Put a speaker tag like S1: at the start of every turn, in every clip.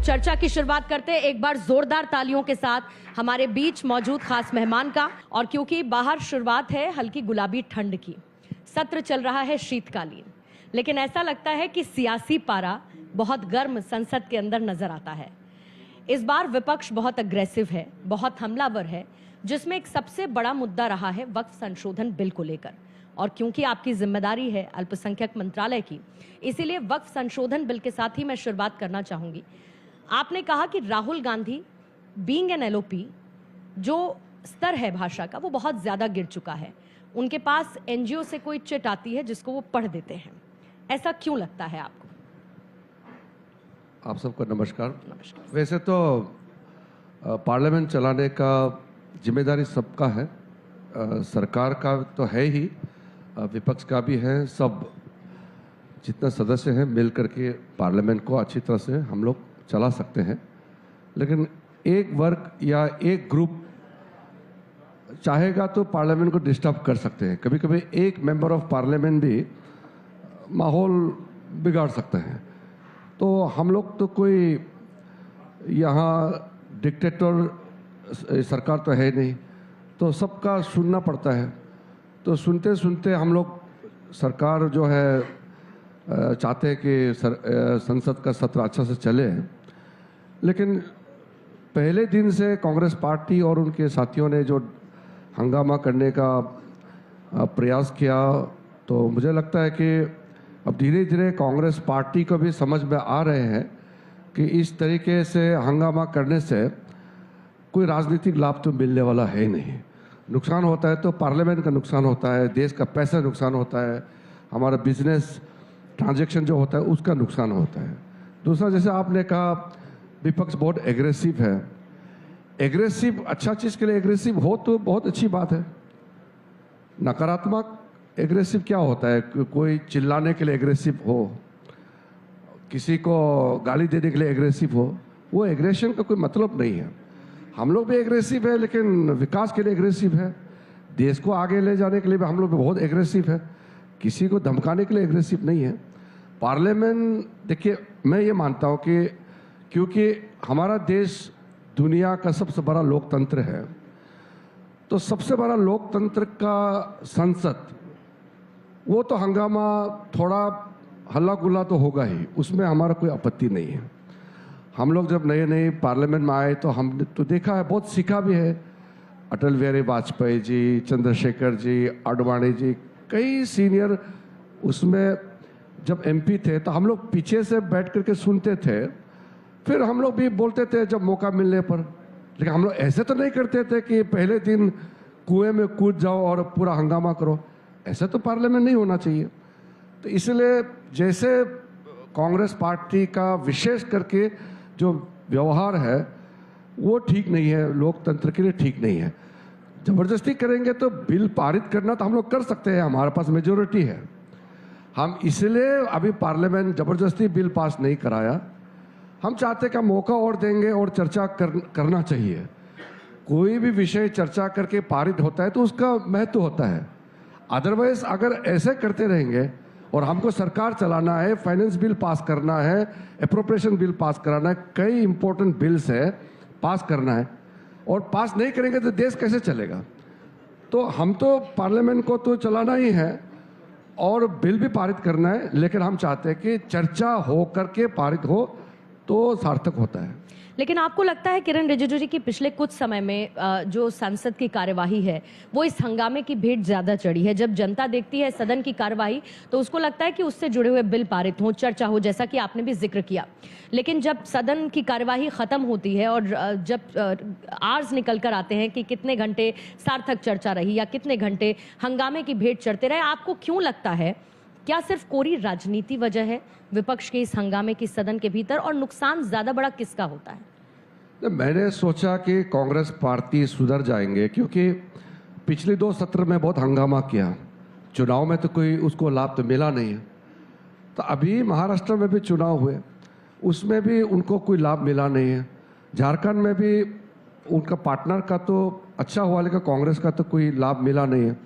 S1: चर्चा की शुरुआत करते हैं एक बार जोरदार तालियों के साथ हमारे बीच मौजूद खास मेहमान का। और क्योंकि बाहर शुरुआत है हल्की गुलाबी ठंड की, सत्र चल रहा है शीतकालीन, लेकिन ऐसा लगता है कि सियासी पारा बहुत गर्म संसद के अंदर नजर आता है। इस बार विपक्ष बहुत अग्रेसिव है, बहुत हमलावर है, जिसमें एक सबसे बड़ा मुद्दा रहा है वक्फ संशोधन बिल को लेकर। और क्योंकि आपकी जिम्मेदारी है अल्पसंख्यक मंत्रालय की, इसीलिए वक्फ संशोधन बिल के साथ ही मैं शुरुआत करना चाहूंगी। आपने कहा कि Rahul Gandhi being an LOP, जो स्तर है भाषा का वो बहुत ज्यादा गिर चुका है। उनके पास एनजीओ से कोई चिट आती है जिसको वो पढ़ देते हैं। ऐसा क्यों लगता है आपको?
S2: आप सबको नमस्कार। वैसे तो पार्लियामेंट चलाने का जिम्मेदारी सबका है, सरकार का तो है ही, विपक्ष का भी है। सब जितना सदस्य हैं मिल करके पार्लियामेंट को अच्छी तरह से हम लोग चला सकते हैं। लेकिन एक वर्ग या एक ग्रुप चाहेगा तो पार्लियामेंट को डिस्टर्ब कर सकते हैं। कभी कभी एक मेंबर ऑफ पार्लियामेंट भी माहौल बिगाड़ सकते हैं। तो हम लोग तो कोई यहाँ डिक्टेटर सरकार तो है नहीं, तो सबका सुनना पड़ता है। तो सुनते सुनते हम लोग सरकार जो है चाहते हैं कि संसद का सत्र अच्छा से चले। लेकिन पहले दिन से कांग्रेस पार्टी और उनके साथियों ने जो हंगामा करने का प्रयास किया, तो मुझे लगता है कि अब धीरे धीरे कांग्रेस पार्टी को भी समझ में आ रहे हैं कि इस तरीके से हंगामा करने से कोई राजनीतिक लाभ तो मिलने वाला है नहीं। नुकसान होता है तो पार्लियामेंट का नुकसान होता है, देश का पैसा नुकसान होता है, हमारा बिजनेस ट्रांजैक्शन जो होता है उसका नुकसान होता है। दूसरा, जैसे आपने कहा विपक्ष बहुत एग्रेसिव है। एग्रेसिव अच्छा चीज़ के लिए एग्रेसिव हो तो बहुत अच्छी बात है। नकारात्मक एग्रेसिव क्या होता है? कोई चिल्लाने के लिए एग्रेसिव हो, किसी को गाली देने के लिए एग्रेसिव हो, वो एग्रेशन का कोई मतलब नहीं है। हम लोग भी एग्रेसिव है, लेकिन विकास के लिए एग्रेसिव है, देश को आगे ले जाने के लिए भी हम लोग भी बहुत एग्रेसिव है, किसी को धमकाने के लिए एग्रेसिव नहीं है। पार्लियामेंट, देखिए मैं ये मानता हूँ कि क्योंकि हमारा देश दुनिया का सबसे बड़ा लोकतंत्र है, तो सबसे बड़ा लोकतंत्र का संसद, वो तो हंगामा थोड़ा हल्ला गुल्ला तो होगा ही, उसमें हमारा कोई आपत्ति नहीं है। हम लोग जब नए नए पार्लियामेंट में आए तो हमने तो देखा है, बहुत सीखा भी है। अटल बिहारी वाजपेयी जी, चंद्रशेखर जी, आडवाणी जी, कई सीनियर उसमें जब एमपी थे तो हम लोग पीछे से बैठ करके सुनते थे, फिर हम लोग भी बोलते थे जब मौका मिलने पर। लेकिन हम लोग ऐसे तो नहीं करते थे कि पहले दिन कुएं में कूद जाओ और पूरा हंगामा करो। ऐसा तो पार्लियामेंट नहीं होना चाहिए। तो इसलिए जैसे कांग्रेस पार्टी का विशेष करके जो व्यवहार है वो ठीक नहीं है, लोकतंत्र के लिए ठीक नहीं है। जबरदस्ती करेंगे तो बिल पारित करना तो हम लोग कर सकते हैं, हमारे पास मेजोरिटी है। हम इसलिए अभी पार्लियामेंट जबरदस्ती बिल पास नहीं कराया। हम चाहते कि मौका और देंगे और चर्चा करना चाहिए। कोई भी विषय चर्चा करके पारित होता है तो उसका महत्व होता है। अदरवाइज अगर ऐसे करते रहेंगे और हमको सरकार चलाना है, फाइनेंस बिल पास करना है, एप्रोप्रिएशन बिल पास कराना है, कई इंपॉर्टेंट बिल्स है पास करना है, और पास नहीं करेंगे तो देश कैसे चलेगा? तो हम तो पार्लियामेंट को तो चलाना ही है और बिल भी पारित करना है, लेकिन हम चाहते हैं कि चर्चा हो करके पारित हो तो सार्थक होता है।
S1: लेकिन आपको लगता है किरण रिजिजू जी की पिछले कुछ समय में जो संसद की कार्यवाही है वो इस हंगामे की भेंट ज्यादा चढ़ी है? जब जनता देखती है सदन की कार्यवाही तो उसको लगता है कि उससे जुड़े हुए बिल पारित हों, चर्चा हो, जैसा कि आपने भी जिक्र किया। लेकिन जब सदन की कार्यवाही खत्म होती है और जब आवर्स निकल कर आते हैं कि कितने घंटे सार्थक चर्चा रही या कितने घंटे हंगामे की भेंट चढ़ते रहे, आपको क्यों लगता है, क्या सिर्फ कोरी राजनीति वजह है विपक्ष के इस हंगामे की सदन के भीतर, और नुकसान ज्यादा बड़ा किसका होता है?
S2: मैंने सोचा कि कांग्रेस पार्टी सुधर जाएंगे, क्योंकि पिछले 2 सत्र में बहुत हंगामा किया। चुनाव में तो कोई उसको लाभ तो मिला नहीं है। तो अभी महाराष्ट्र में भी चुनाव हुए, उसमें भी उनको कोई लाभ मिला नहीं है। झारखंड में भी उनका पार्टनर का तो अच्छा हुआ, लेकिन कांग्रेस का तो कोई लाभ मिला नहीं है।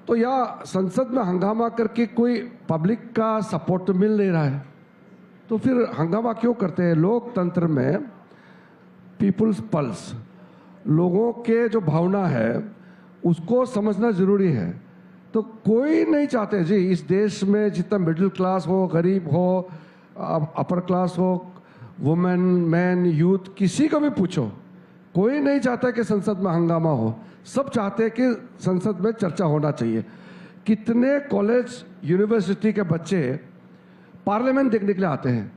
S2: तो या संसद में हंगामा करके कोई पब्लिक का सपोर्ट तो मिल नहीं रहा है, तो फिर हंगामा क्यों करते हैं? लोकतंत्र में पीपुल्स पल्स, लोगों के जो भावना है उसको समझना जरूरी है। तो कोई नहीं चाहते जी इस देश में जितना मिडिल क्लास हो, गरीब हो, अपर क्लास हो, वुमेन, मैन, यूथ, किसी को भी पूछो, कोई नहीं चाहता कि संसद में हंगामा हो। सब चाहते हैं कि संसद में चर्चा होना चाहिए। कितने कॉलेज यूनिवर्सिटी के बच्चे पार्लियामेंट देखने के लिए आते हैं,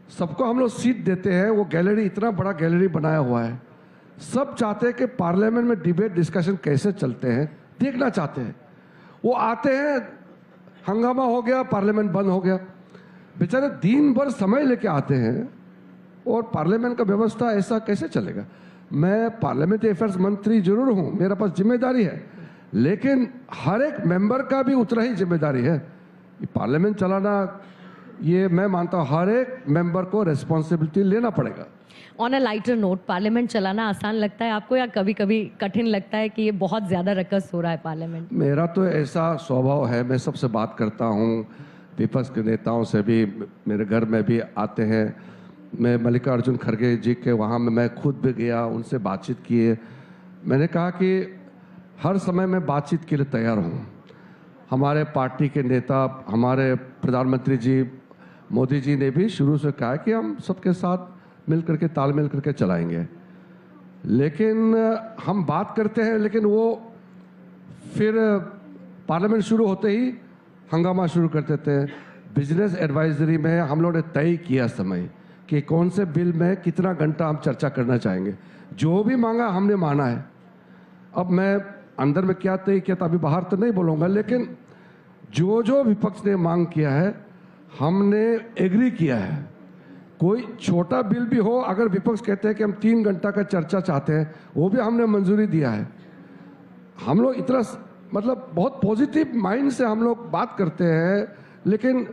S2: सबको हम लोग सीट देते हैं, वो गैलरी, इतना बड़ा गैलरी बनाया हुआ है। सब चाहते हैं कि पार्लियामेंट में डिबेट डिस्कशन कैसे चलते हैं देखना चाहते हैं। वो आते हैं, हंगामा हो गया, पार्लियामेंट बंद हो गया। बेचारे दिन भर समय लेके आते हैं और पार्लियामेंट का व्यवस्था ऐसा कैसे चलेगा? मैं पार्लियामेंट्री अफेयर्स मंत्री जरूर हूं, मेरा पास जिम्मेदारी है, लेकिन हर एक मेंबर का भी उतना ही जिम्मेदारी है। पार्लियामेंट चलाना, ये मैं मानता हूं हर एक मेंबर को रिस्पॉन्सिबिलिटी लेना पड़ेगा।
S1: On a lighter note, parliament चलाना आसान लगता है आपको या कभी कभी कठिन लगता है कि ये बहुत ज्यादा रकस हो रहा है पार्लियामेंट?
S2: मेरा तो ऐसा स्वभाव है, मैं सबसे बात करता हूँ, विपक्ष के नेताओं से भी, मेरे घर में भी आते हैं। मैं मल्लिकार्जुन खड़गे जी के वहाँ में मैं खुद भी गया, उनसे बातचीत किए। मैंने कहा कि हर समय मैं बातचीत के लिए तैयार हूँ। हमारे पार्टी के नेता, हमारे प्रधानमंत्री जी मोदी जी ने भी शुरू से कहा कि हम सबके साथ मिल करके, तालमेल करके चलाएंगे। लेकिन हम बात करते हैं, लेकिन वो फिर पार्लियामेंट शुरू होते ही हंगामा शुरू कर देते हैं। बिजनेस एडवाइजरी में हम लोग ने तय किया समय कि कौन से बिल में कितना घंटा हम चर्चा करना चाहेंगे। जो भी मांगा हमने माना है। अब मैं अंदर में क्या तय किया था अभी बाहर तो नहीं बोलूँगा, लेकिन जो जो विपक्ष ने मांग किया है हमने एग्री किया है। कोई छोटा बिल भी हो, अगर विपक्ष कहते हैं कि हम 3 घंटा का चर्चा चाहते हैं, वो भी हमने मंजूरी दिया है। हम लोग इतना मतलब बहुत पॉजिटिव माइंड से हम लोग बात करते हैं। लेकिन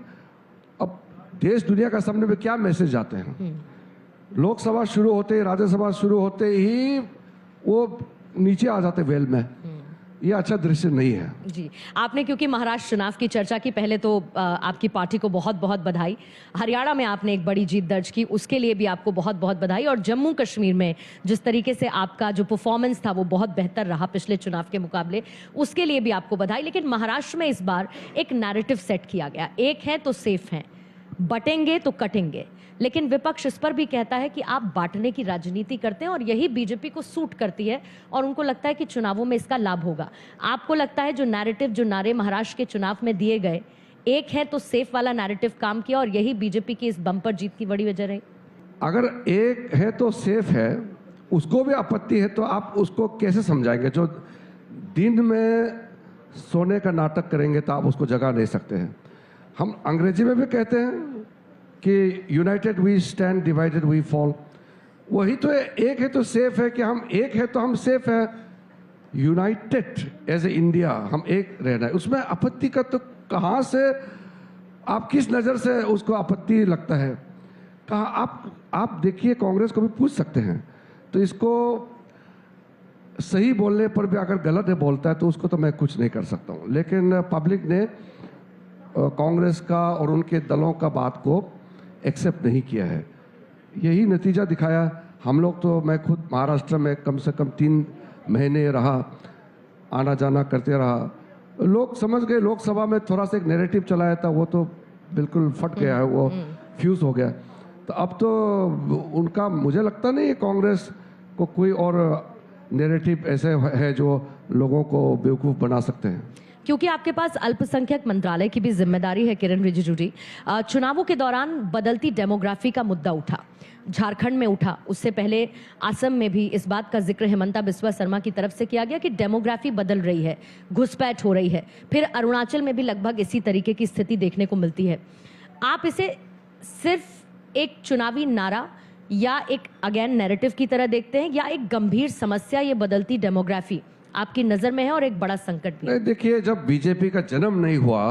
S2: अब देश दुनिया का सामने में क्या मैसेज जाते हैं? लोकसभा शुरू होते ही, राज्यसभा शुरू होते ही वो नीचे आ जाते वेल में। ये अच्छा दृश्य नहीं है
S1: जी। आपने, क्योंकि महाराष्ट्र चुनाव की चर्चा की, पहले तो आपकी पार्टी को बहुत बहुत बधाई। हरियाणा में आपने एक बड़ी जीत दर्ज की, उसके लिए भी आपको बहुत बहुत बधाई। और जम्मू कश्मीर में जिस तरीके से आपका जो परफॉर्मेंस था वो बहुत बेहतर रहा पिछले चुनाव के मुकाबले, उसके लिए भी आपको बधाई। लेकिन महाराष्ट्र में इस बार एक नैरेटिव सेट किया गया, एक है तो सेफ हैं, बटेंगे तो कटेंगे। लेकिन विपक्ष इस पर भी कहता है कि आप बांटने की राजनीति करते हैं और यही बीजेपी को सूट करती है और उनको लगता है कि चुनावों में इसका लाभ होगा। आपको लगता है जो नैरेटिव, जो नारे महाराष्ट्र के चुनाव में दिए गए, एक है तो सेफ वाला नैरेटिव काम किया और यही बीजेपी की इस बम्पर जीत की बड़ी वजह रही?
S2: अगर एक है तो सेफ है, उसको भी आपत्ति है, तो आप उसको कैसे समझाएंगे? जो दिन में सोने का नाटक करेंगे तो आप उसको जगा नहीं सकते हैं। हम अंग्रेजी में भी कहते हैं कि united we stand, divided we fall. वही तो एक है तो सेफ है कि हम एक है तो हम सेफ है, यूनाइटेड एज ए इंडिया हम एक रहना है। उसमें आपत्ति का तो कहाँ से, आप किस नज़र से उसको आपत्ति लगता है? कहाँ आप देखिए, कांग्रेस को भी पूछ सकते हैं। तो इसको सही बोलने पर भी अगर गलत है बोलता है तो उसको तो मैं कुछ नहीं कर सकता हूँ। लेकिन पब्लिक ने कांग्रेस का और उनके दलों का बात को एक्सेप्ट नहीं किया है, यही नतीजा दिखाया। हम लोग तो, मैं खुद महाराष्ट्र में कम से कम 3 महीने रहा, आना जाना करते रहा। लोग समझ गए, लोकसभा में थोड़ा सा एक नैरेटिव चलाया था, वो तो बिल्कुल फट गया है, वो फ्यूज हो गया। तो अब तो उनका, मुझे लगता नहीं है कांग्रेस को कोई और नैरेटिव ऐसे है जो लोगों को बेवकूफ़ बना सकते हैं।
S1: क्योंकि आपके पास अल्पसंख्यक मंत्रालय की भी जिम्मेदारी है किरण रिजिजू जी, चुनावों के दौरान बदलती डेमोग्राफी का मुद्दा उठा, झारखंड में उठा, उससे पहले असम में भी इस बात का जिक्र हेमंता बिस्वा शर्मा की तरफ से किया गया कि डेमोग्राफी बदल रही है, घुसपैठ हो रही है। फिर अरुणाचल में भी लगभग इसी तरीके की स्थिति देखने को मिलती है। आप इसे सिर्फ एक चुनावी नारा या एक अगेन नैरेटिव की तरह देखते हैं, या एक गंभीर समस्या ये बदलती डेमोग्राफी आपकी नजर में है और एक बड़ा संकट भी?
S2: नहीं, देखिए, जब बीजेपी का जन्म नहीं हुआ,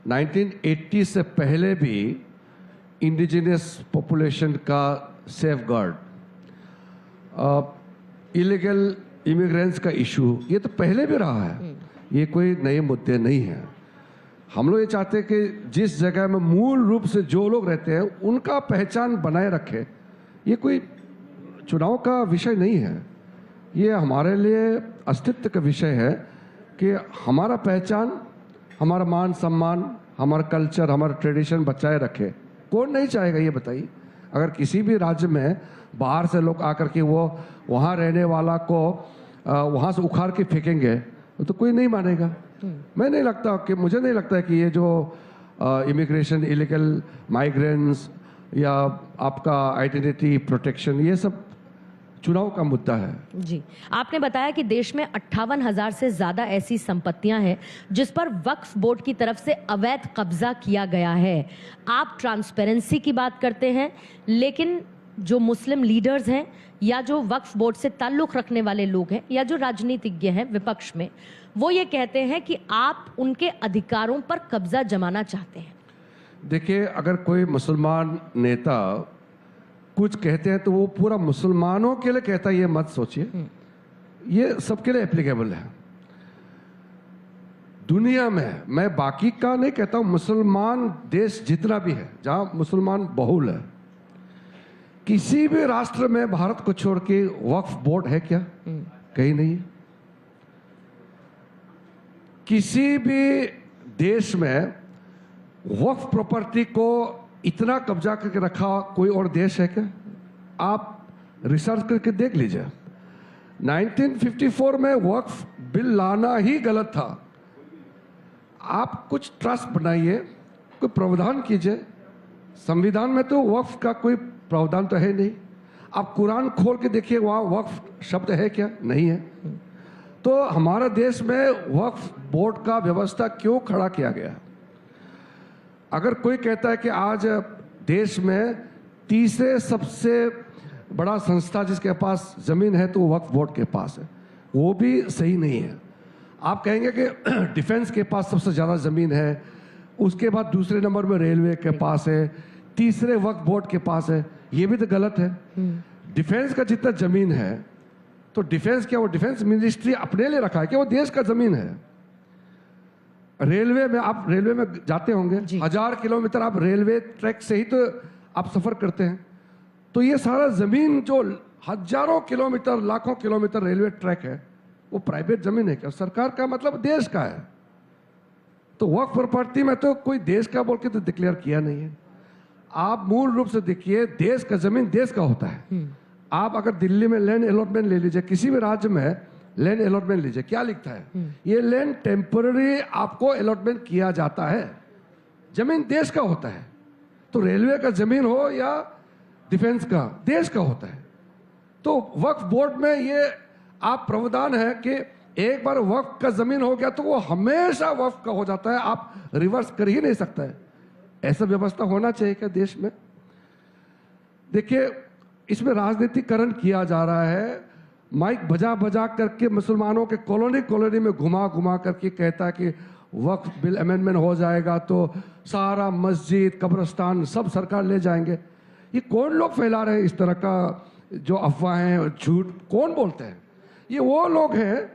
S2: 1980 से पहले भी इंडिजिनस पॉपुलेशन का सेफगार्ड, इलीगल इमिग्रेंट्स का इशू, ये तो पहले भी रहा है, ये कोई नए मुद्दे नहीं है। हम लोग ये चाहते हैं कि जिस जगह में मूल रूप से जो लोग रहते हैं उनका पहचान बनाए रखे। ये कोई चुनाव का विषय नहीं है, ये हमारे लिए अस्तित्व का विषय है कि हमारा पहचान, हमारा मान सम्मान, हमारा कल्चर, हमारा ट्रेडिशन बचाए रखे। कौन नहीं चाहेगा ये बताइए। अगर किसी भी राज्य में बाहर से लोग आकर के वो वहाँ रहने वाला को वहाँ से उखाड़ के फेंकेंगे तो कोई नहीं मानेगा। मैं नहीं लगता कि मुझे नहीं लगता है कि ये जो इमिग्रेशन, इलीगल माइग्रेंट्स या आपका आइडेंटिटी प्रोटेक्शन, ये सब चुनाव का मुद्दा है।
S1: जी, आपने बताया कि देश में 58,000 से ज्यादा ऐसी संपत्तियां हैं जिस पर वक्फ बोर्ड की तरफ से अवैध कब्जा किया गया है। आप ट्रांसपेरेंसी की बात करते हैं, लेकिन जो मुस्लिम लीडर्स हैं या जो वक्फ बोर्ड से ताल्लुक रखने वाले लोग हैं या जो राजनीतिज्ञ हैं विपक्ष में, वो ये कहते हैं कि आप उनके अधिकारों पर कब्जा जमाना चाहते हैं।
S2: देखिए, अगर कोई मुसलमान नेता कुछ कहते हैं तो वो पूरा मुसलमानों के लिए कहता है, ये मत सोचिए, ये सबके लिए एप्लीकेबल है। दुनिया में, मैं बाकी का नहीं कहता हूं, मुसलमान देश जितना भी है जहां मुसलमान बहुल है, किसी भी राष्ट्र में भारत को छोड़ के वक्फ बोर्ड है क्या? कहीं नहीं है। किसी भी देश में वक्फ प्रॉपर्टी को इतना कब्जा करके रखा कोई और देश है क्या? आप रिसर्च करके देख लीजिए। 1954 में वक्फ बिल लाना ही गलत था। आप कुछ ट्रस्ट बनाइए, कोई प्रावधान कीजिए। संविधान में तो वक्फ का कोई प्रावधान तो है नहीं। आप कुरान खोल के देखिए, वहाँ वक्फ शब्द है क्या? नहीं है। तो हमारे देश में वक्फ बोर्ड का व्यवस्था क्यों खड़ा किया गया? अगर कोई कहता है कि आज देश में तीसरे सबसे बड़ा संस्था जिसके पास जमीन है तो वो वक्फ बोर्ड के पास है, वो भी सही नहीं है। आप कहेंगे कि डिफेंस के पास सबसे ज़्यादा ज़मीन है, उसके बाद दूसरे नंबर में रेलवे के पास है, तीसरे वक्फ बोर्ड के पास है, ये भी तो गलत है। डिफेंस का जितना ज़मीन है तो डिफेंस क्या, वो डिफेंस मिनिस्ट्री अपने लिए रखा है कि वो देश का ज़मीन है। रेलवे में, आप रेलवे में जाते होंगे, 1000 किलोमीटर आप रेलवे ट्रैक से ही तो आप सफ़र करते हैं। तो ये सारा ज़मीन जो हजारों किलोमीटर, लाखों किलोमीटर रेलवे ट्रैक है, वो प्राइवेट ज़मीन है क्या? सरकार का मतलब देश का है। तो वक्फ प्रॉपर्टी में तो कोई देश का बोल के तो डिक्लेयर किया नहीं है। आप मूल रूप से देखिए, देश का ज़मीन देश का होता है। आप अगर दिल्ली में लैंड अलॉटमेंट ले लीजिए, किसी भी राज्य में लैंड अलॉटमेंट लीजिए, क्या लिखता है? ये लैंड टेम्पररी आपको अलॉटमेंट किया जाता है, जमीन देश का होता है। तो रेलवे का जमीन हो या डिफेंस का, देश का होता है। तो वक्फ बोर्ड में ये आप प्रावधान है कि एक बार वक्फ का जमीन हो गया तो वो हमेशा वक्फ का हो जाता है, आप रिवर्स कर ही नहीं सकता है। ऐसा व्यवस्था होना चाहिए क्या देश में? देखिए, इसमें राजनीतिकरण किया जा रहा है। माइक बजा बजा करके मुसलमानों के कॉलोनी में घुमा घुमा करके कहता है कि वक्फ बिल अमेंडमेंट हो जाएगा तो सारा मस्जिद, कब्रिस्तान सब सरकार ले जाएंगे। ये कौन लोग फैला रहे हैं इस तरह का जो अफवाहें और झूठ? कौन बोलते हैं? ये वो लोग हैं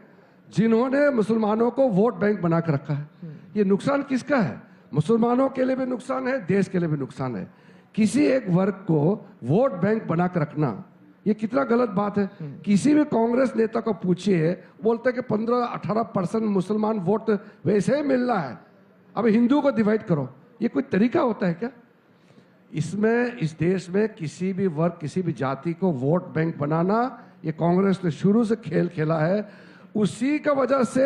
S2: जिन्होंने मुसलमानों को वोट बैंक बना कर रखा है। ये नुकसान किसका है? मुसलमानों के लिए भी नुकसान है, देश के लिए भी नुकसान है। किसी एक वर्ग को वोट बैंक बना कर रखना, ये कितना गलत बात है। किसी भी कांग्रेस नेता को पूछिए, बोलते हैं कि 15-18% मुसलमान वोट वैसे ही मिलना है, अब हिंदू को डिवाइड करो। ये कोई तरीका होता है क्या? इसमें, इस देश में किसी भी वर्ग, किसी भी जाति को वोट बैंक बनाना, ये कांग्रेस ने शुरू से खेल खेला है। उसी का वजह से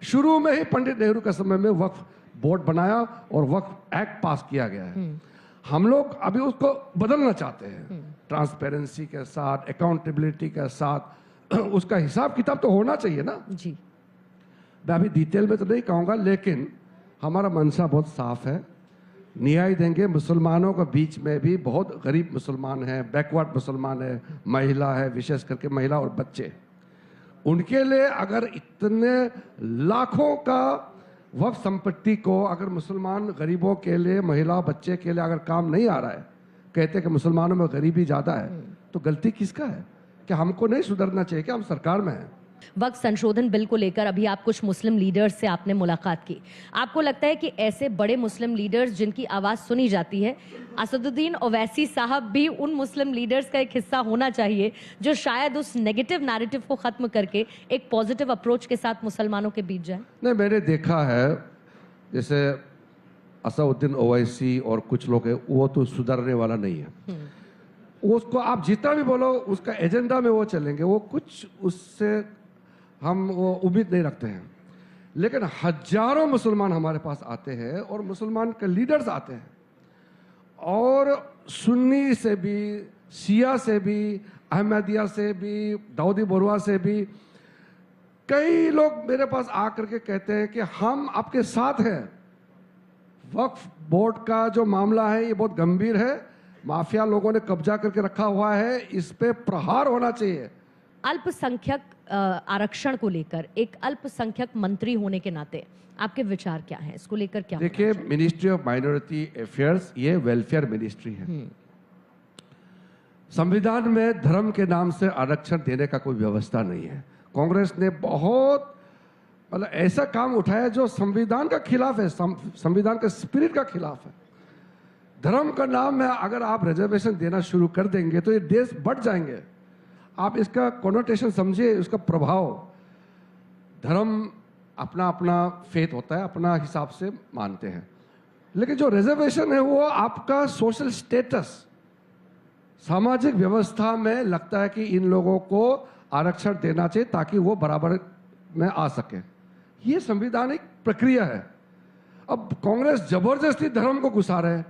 S2: शुरू में ही पंडित नेहरू के समय में वक्फ बोर्ड बनाया और वक्फ एक्ट पास किया गया है। हम लोग अभी उसको बदलना चाहते हैं, ट्रांसपेरेंसी के साथ, अकाउंटेबिलिटी के साथ। उसका हिसाब किताब तो होना चाहिए ना
S1: जी।
S2: मैं अभी डिटेल में तो नहीं कहूँगा, लेकिन हमारा मंशा बहुत साफ है। न्याय देंगे। मुसलमानों के बीच में भी बहुत गरीब मुसलमान हैं, बैकवर्ड मुसलमान है, महिला है, विशेष करके महिला और बच्चे। उनके लिए अगर इतने लाखों का वक्फ संपत्ति को अगर मुसलमान गरीबों के लिए, महिला बच्चे के लिए अगर काम नहीं आ रहा है, कहते हैं कि मुसलमानों में गरीबी ज़्यादा है, तो गलती किसका है? कि हमको नहीं सुधरना चाहिए कि हम सरकार में हैं?
S1: वक्त संशोधन बिल को लेकर अभी आप कुछ मुस्लिम लीडर्स से आपने मुलाकात की। आपको लगता है कि ऐसे बड़े मुस्लिम लीडर्स जिनकी आवाज़ सुनी जाती है, असदुद्दीन ओवैसी साहब भी उन मुस्लिम लीडर्स का एक हिस्सा होना चाहिए जो शायद उस नेगेटिव नैरेटिव को ख़त्म करके एक पॉजिटिव अप्रोच के साथ मुसलमानों के बीच जाए?
S2: नहीं, मैंने देखा है जैसे असदुद्दीन ओवैसी और कुछ लोग हैं, वो तो सुधरने वाला नहीं है। उसको आप जितना भी बोलो उसका एजेंडा में वो चलेंगे, वो कुछ उससे हम वो उम्मीद नहीं रखते हैं। लेकिन हजारों मुसलमान हमारे पास आते हैं और मुसलमान के लीडर्स आते हैं, और सुन्नी से भी, शिया से भी, अहमदिया से भी, दाऊदी बोरवा से भी कई लोग मेरे पास आकर के कहते हैं कि हम आपके साथ हैं। वक्फ बोर्ड का जो मामला है ये बहुत गंभीर है, माफिया लोगों ने कब्जा करके रखा हुआ है, इस पे प्रहार होना चाहिए।
S1: अल्पसंख्यक आरक्षण को लेकर एक अल्पसंख्यक मंत्री होने के नाते आपके विचार क्या हैं? इसको लेकर क्या?
S2: देखिए, मिनिस्ट्री ऑफ माइनॉरिटी अफेयर्स ये वेलफेयर मिनिस्ट्री है। संविधान में धर्म के नाम से आरक्षण देने का कोई व्यवस्था नहीं है। कांग्रेस ने बहुत मतलब ऐसा काम उठाया जो संविधान का खिलाफ है, संविधान के स्पिरिट का खिलाफ है। धर्म का नाम में अगर आप रिजर्वेशन देना शुरू कर देंगे तो ये देश बढ़ जाएंगे। आप इसका कॉनोटेशन समझिए, उसका प्रभाव। धर्म अपना अपना फेथ होता है, अपना हिसाब से मानते हैं, लेकिन जो रिजर्वेशन है वो आपका सोशल स्टेटस, सामाजिक व्यवस्था में लगता है कि इन लोगों को आरक्षण देना चाहिए ताकि वो बराबर में आ सके। ये संवैधानिक प्रक्रिया है। अब कांग्रेस जबरदस्ती धर्म को घुसा रहे हैं,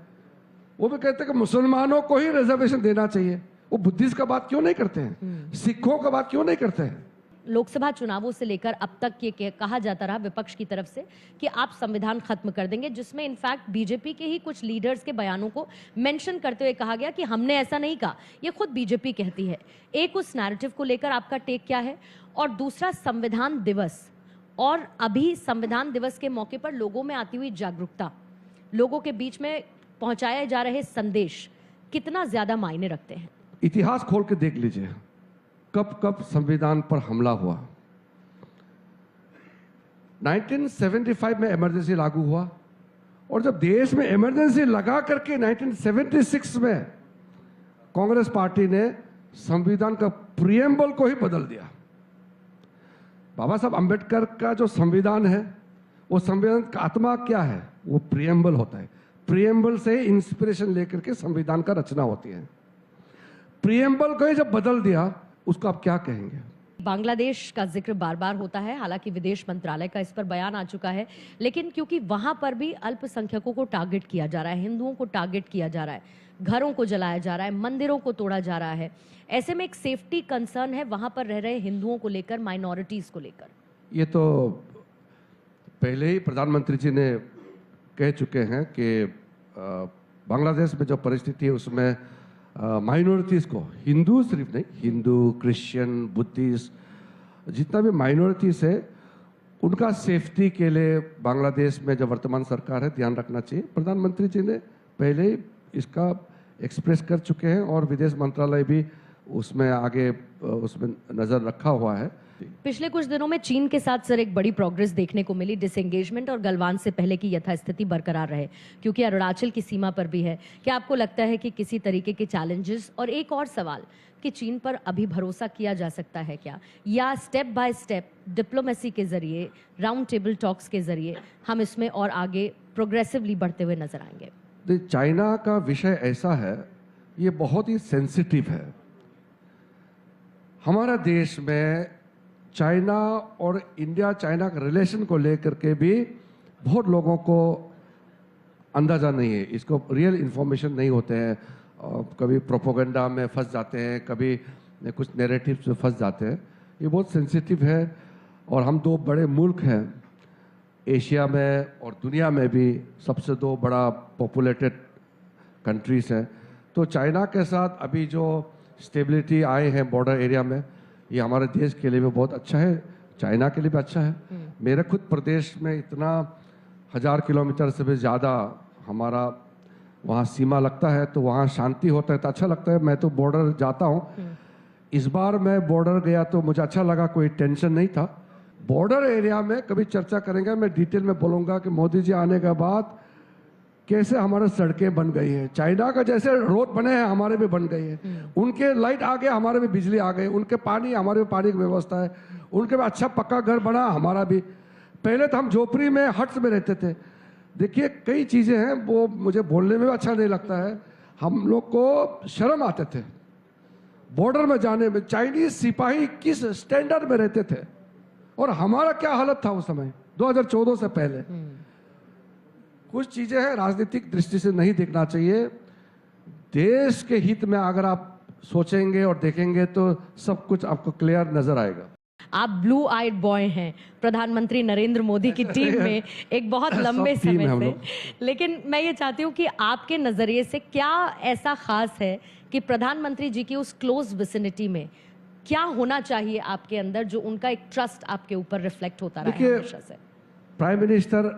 S2: वो भी कहते हैं कि मुसलमानों को ही रिजर्वेशन देना चाहिए। वो बुद्धिस्ट का बात क्यों नहीं करते हैं? सिखों का बात क्यों नहीं करते हैं?
S1: लोकसभा चुनावों से लेकर अब तक ये कहा जाता रहा विपक्ष की तरफ से कि आप संविधान खत्म कर देंगे, जिसमें इनफैक्ट बीजेपी के ही कुछ लीडर्स के बयानों को मेंशन करते हुए कहा गया कि हमने ऐसा नहीं कहा, ये खुद बीजेपी कहती है। एक, उस नैरेटिव को लेकर आपका टेक क्या है? और दूसरा, संविधान दिवस और अभी संविधान दिवस के मौके पर लोगों में आती हुई जागरूकता, लोगों के बीच में पहुंचाए जा रहे संदेश कितना ज्यादा मायने रखते हैं?
S2: इतिहास खोल के देख लीजिए, कब कब संविधान पर हमला हुआ। 1975 में इमरजेंसी लागू हुआ, और जब देश में इमरजेंसी लगा करके 1976 में कांग्रेस पार्टी ने संविधान का प्रियम्बल को ही बदल दिया। बाबा साहब अंबेडकर का जो संविधान है, वो संविधान का आत्मा क्या है? वो प्रियम्बल होता है। प्रियम्बल से इंस्पिरेशन लेकर के संविधान का रचना होती है। प्रियम्बल को ही जब बदल दिया, उसको आप क्या कहेंगे?
S1: बांग्लादेश का जिक्र बार बार होता है, हालांकि विदेश मंत्रालय का इस पर बयान आ चुका है, लेकिन क्योंकि वहां पर भी अल्पसंख्यकों को टारगेट किया जा रहा है, हिंदुओं को टारगेट किया जा रहा है, घरों को जलाया जा रहा है, मंदिरों को तोड़ा जा रहा है, ऐसे में एक सेफ्टी कंसर्न है वहां पर रह रहे हिंदुओं को लेकर, माइनॉरिटीज को लेकर।
S2: ये तो पहले ही प्रधानमंत्री जी ने कह चुके हैं कि बांग्लादेश में जो परिस्थिति है उसमें माइनॉरिटीज़ को, हिंदू सिर्फ नहीं, हिंदू, क्रिश्चियन, बुद्धिस्ट, जितना भी माइनॉरिटीज़ है, उनका सेफ्टी के लिए बांग्लादेश में जो वर्तमान सरकार है ध्यान रखना चाहिए। प्रधानमंत्री जी ने पहले ही इसका एक्सप्रेस कर चुके हैं और विदेश मंत्रालय भी उसमें आगे उसमें नज़र रखा हुआ है।
S1: पिछले कुछ दिनों में चीन के साथ सर एक बड़ी प्रोग्रेस देखने को मिली, डिसएंगेजमेंट और गलवान से पहले की यथास्थिति बरकरार रहे, क्योंकि अरुणाचल की सीमा पर भी है। क्या आपको लगता है कि किसी तरीके के चैलेंजेस, और एक और सवाल कि चीन पर अभी भरोसा किया जा सकता है क्या, या स्टेप बाय स्टेप डिप्लोमेसी के जरिए, राउंड टेबल टॉक्स के जरिए हम इसमें और आगे प्रोग्रेसिवली बढ़ते हुए नजर आएंगे?
S2: चाइना का विषय ऐसा है, ये बहुत ही सेंसिटिव है। हमारा देश में चाइना और इंडिया चाइना के रिलेशन को लेकर के भी बहुत लोगों को अंदाज़ा नहीं है, इसको रियल इन्फॉर्मेशन नहीं होते हैं। कभी प्रोपोगंडा में फंस जाते हैं, कभी कुछ नैरेटिव्स में फंस जाते हैं। ये बहुत सेंसिटिव है, और हम दो बड़े मुल्क हैं एशिया में और दुनिया में भी, सबसे दो बड़ा पॉपुलेटेड कंट्रीज हैं। तो चाइना के साथ अभी जो स्टेबिलिटी आए हैं बॉर्डर एरिया में, ये हमारे देश के लिए भी बहुत अच्छा है, चाइना के लिए भी अच्छा है। मेरे खुद प्रदेश में इतना 1000 किलोमीटर से भी ज़्यादा हमारा वहाँ सीमा लगता है, तो वहाँ शांति होता है तो अच्छा लगता है। मैं तो बॉर्डर जाता हूँ, इस बार मैं बॉर्डर गया तो मुझे अच्छा लगा, कोई टेंशन नहीं था। बॉर्डर एरिया में कभी चर्चा करेंगे, मैं डिटेल में बोलूँगा कि मोदी जी आने के बाद कैसे हमारे सड़कें बन गई हैं। चाइना का जैसे रोड बने हैं हमारे भी बन गई है, उनके लाइट आ गए हमारे भी बिजली आ गई, उनके पानी हमारे भी पानी की व्यवस्था है, उनके भी अच्छा पक्का घर बना हमारा भी। पहले तो हम झोपड़ी में हट्स में रहते थे। देखिए कई चीज़ें हैं वो मुझे बोलने में भी अच्छा नहीं लगता है, हम लोग को शर्म आते थे बॉर्डर में जाने में। चाइनीज सिपाही किस स्टैंडर्ड में रहते थे और हमारा क्या हालत था उस समय 2014 से पहले। कुछ चीजें हैं राजनीतिक दृष्टि से नहीं देखना चाहिए, देश के हित में अगर आप सोचेंगे और देखेंगे तो सब कुछ आपको क्लियर नजर आएगा।
S1: आप ब्लू आइड बॉय हैं प्रधानमंत्री नरेंद्र मोदी की टीम में एक बहुत लंबे समय से, लेकिन मैं ये चाहती हूँ कि आपके नजरिए से क्या ऐसा खास है कि प्रधानमंत्री जी की उस क्लोज विसिनिटी में क्या होना चाहिए आपके अंदर जो उनका एक ट्रस्ट आपके ऊपर रिफ्लेक्ट होता रहा है हमेशा से?
S2: Prime minister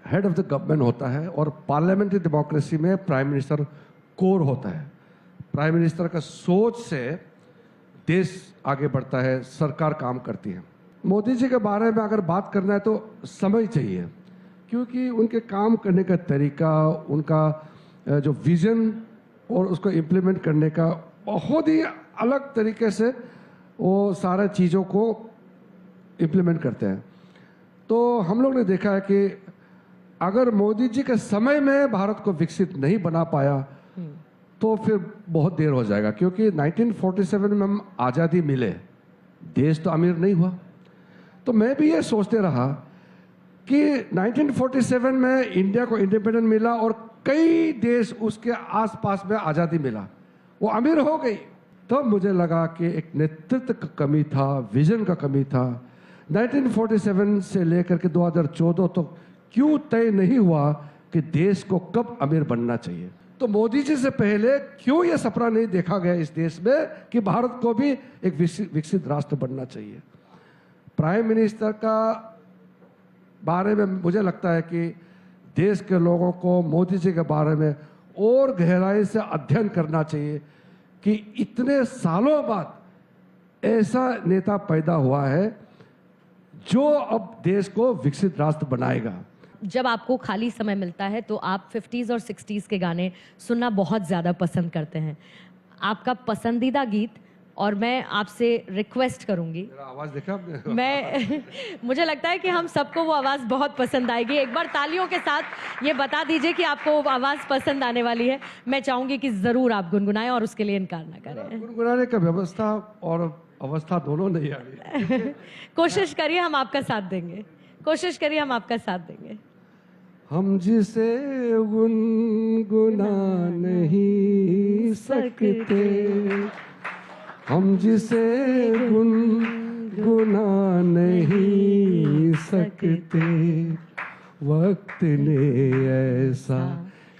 S2: head of the government होता है और पार्लियामेंट्री डेमोक्रेसी में प्राइम मिनिस्टर कोर होता है। प्राइम मिनिस्टर का सोच से देश आगे बढ़ता है, सरकार काम करती है। मोदी जी के बारे में अगर बात करना है तो समय चाहिए, क्योंकि उनके काम करने का तरीका, उनका जो विजन और उसको इम्प्लीमेंट करने का बहुत ही अलग तरीके से वो सारे चीज़ों को इम्प्लीमेंट करते हैं। तो हम लोग ने देखा है कि अगर मोदी जी के समय में भारत को विकसित नहीं बना पाया तो फिर बहुत देर हो जाएगा, क्योंकि 1947 में हम आज़ादी मिले, देश तो अमीर नहीं हुआ। तो मैं भी ये सोचते रहा कि 1947 में इंडिया को इंडिपेंडेंस मिला और कई देश उसके आसपास में आज़ादी मिला, वो अमीर हो गई। तो मुझे लगा कि एक नेतृत्व का कमी था, विजन का कमी था। 1947 से लेकर के 2014 तक क्यों तय नहीं हुआ कि देश को कब अमीर बनना चाहिए? तो मोदी जी से पहले क्यों यह सपना नहीं देखा गया इस देश में कि भारत को भी एक विकसित राष्ट्र बनना चाहिए? प्राइम मिनिस्टर का बारे में मुझे लगता है कि देश के लोगों को मोदी जी के बारे में और गहराई से अध्ययन करना चाहिए कि इतने सालों बाद ऐसा नेता पैदा हुआ है जो अब देश को विकसित राष्ट्र बनाएगा।
S1: जब आपको खाली समय मिलता है तो आप 50s और 60s के गाने सुनना बहुत ज़्यादा पसंद करते हैं। आपका पसंदीदा गीत, और मैं आपसे रिक्वेस्ट करूंगी,
S2: मेरा आवाज़ देखा
S1: मैं मुझे लगता है कि हम सबको वो आवाज़ बहुत पसंद आएगी। एक बार तालियों के साथ ये बता दीजिए कि आपको वो आवाज़ पसंद आने वाली है। मैं चाहूंगी कि ज़रूर आप गुनगुनाएं और उसके लिए इनकार ना करें।
S2: गुनगुनाने का व्यवस्था और अवस्था दोनों नहीं आ रही।
S1: कोशिश करिए, हम आपका साथ देंगे। कोशिश करिए, हम आपका साथ देंगे।
S2: हम जिसे गुनगुना नहीं सकते, हम जिसे गुनगुना नहीं सकते, वक्त ने ऐसा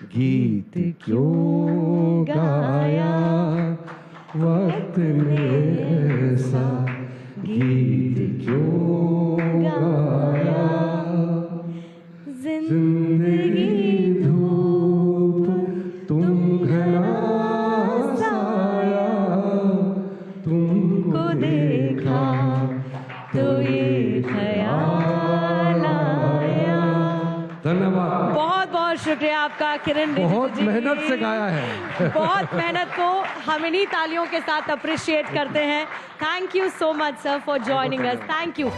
S2: गीत क्यों गाया, वक्त ने ऐसा गीत क्यों गाया। जिंदगी धूप तुम घना साया, तुमको देखा तो ये ख्याल आया। धन्यवाद,
S1: बहुत बहुत शुक्रिया आपका किरण रिजिजू
S2: बहुत
S1: जी।
S2: मेहनत से गाया है।
S1: बहुत मेहनत को हम इन्हीं तालियों के साथ अप्रिशिएट करते हैं। Thank you so much sir for joining us. Thank you.